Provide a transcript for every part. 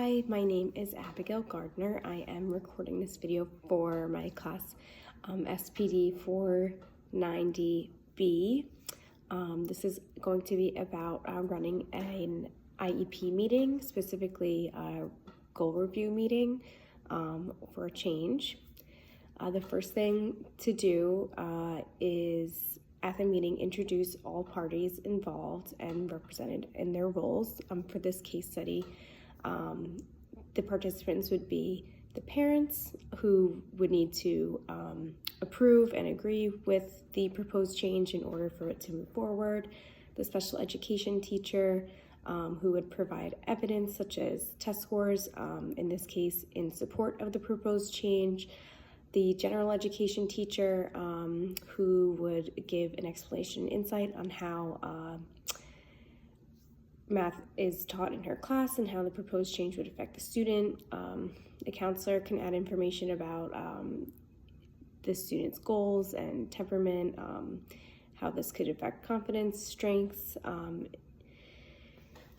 Hi, my name is Abigail Gardner. I am recording this video for my class SPD-490B. This is going to be about running an IEP meeting, specifically a goal review meeting for a change. The first thing to do is at the meeting introduce all parties involved and represented in their roles. For this case study, the participants would be the parents who would need to approve and agree with the proposed change in order for it to move forward, the special education teacher who would provide evidence such as test scores, in this case in support of the proposed change, the general education teacher who would give an explanation insight on how math is taught in her class and how the proposed change would affect the student. The counselor can add information about the student's goals and temperament, how this could affect confidence, strengths.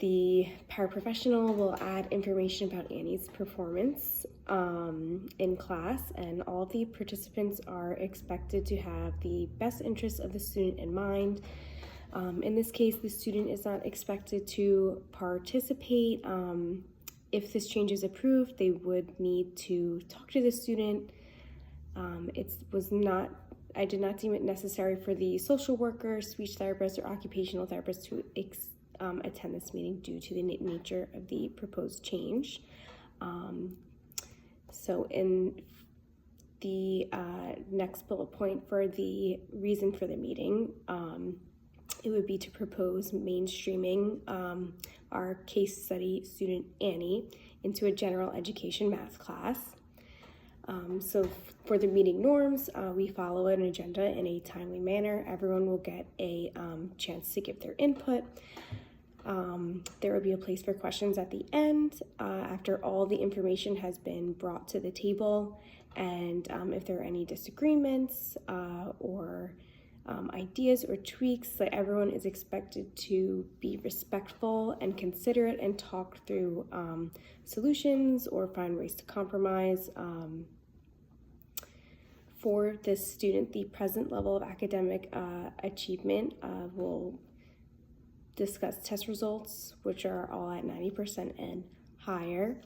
The paraprofessional will add information about Annie's performance in class, and all the participants are expected to have the best interests of the student in mind. In this case, the student is not expected to participate. If this change is approved, they would need to talk to the student. I did not deem it necessary for the social worker, speech therapist, or occupational therapist to attend this meeting due to the nature of the proposed change. So in the next bullet point for the reason for the meeting, it would be to propose mainstreaming our case study student Annie into a general education math class. So for the meeting norms, we follow an agenda in a timely manner. Everyone will get a chance to give their input. There will be a place for questions at the end after all the information has been brought to the table, and if there are any disagreements or ideas or tweaks, that everyone is expected to be respectful and considerate and talk through solutions or find ways to compromise. For this student, the present level of academic achievement will discuss test results, which are all at 90% and higher.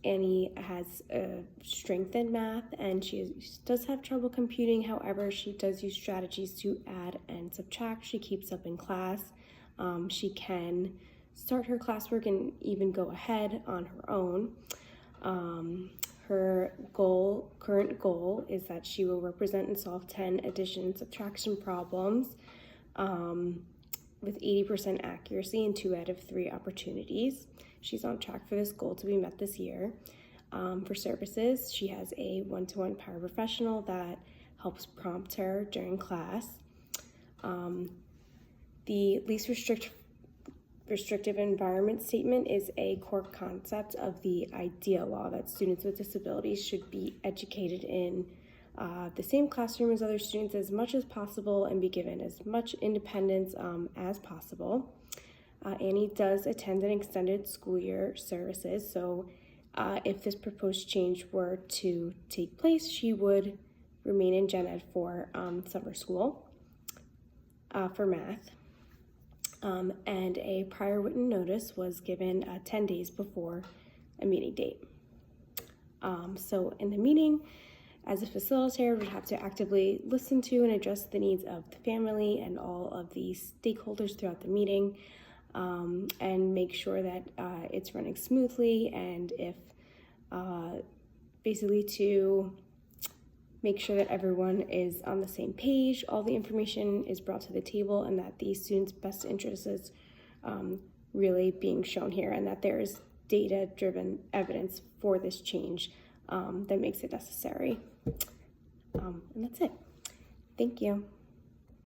Annie has a strength in math, and she does have trouble computing. However, she does use strategies to add and subtract. She keeps up in class. She can start her classwork and even go ahead on her own. Her current goal is that she will represent and solve 10 addition and subtraction problems with 80% accuracy in 2 out of 3 opportunities. She's on track for this goal to be met this year. For services, she has a one-to-one paraprofessional that helps prompt her during class. The least restrictive environment statement is a core concept of the IDEA law that students with disabilities should be educated in the same classroom as other students as much as possible and be given as much independence as possible. Annie does attend an extended school year services, so if this proposed change were to take place, she would remain in Gen Ed for summer school for math. And a prior written notice was given 10 days before a meeting date. So in the meeting, as a facilitator, we have to actively listen to and address the needs of the family and all of the stakeholders throughout the meeting, and make sure that it's running smoothly, and if basically to make sure that everyone is on the same page, all the information is brought to the table, and that the student's best interest is really being shown here, and that there is data-driven evidence for this change that makes it necessary. And that's it. Thank you.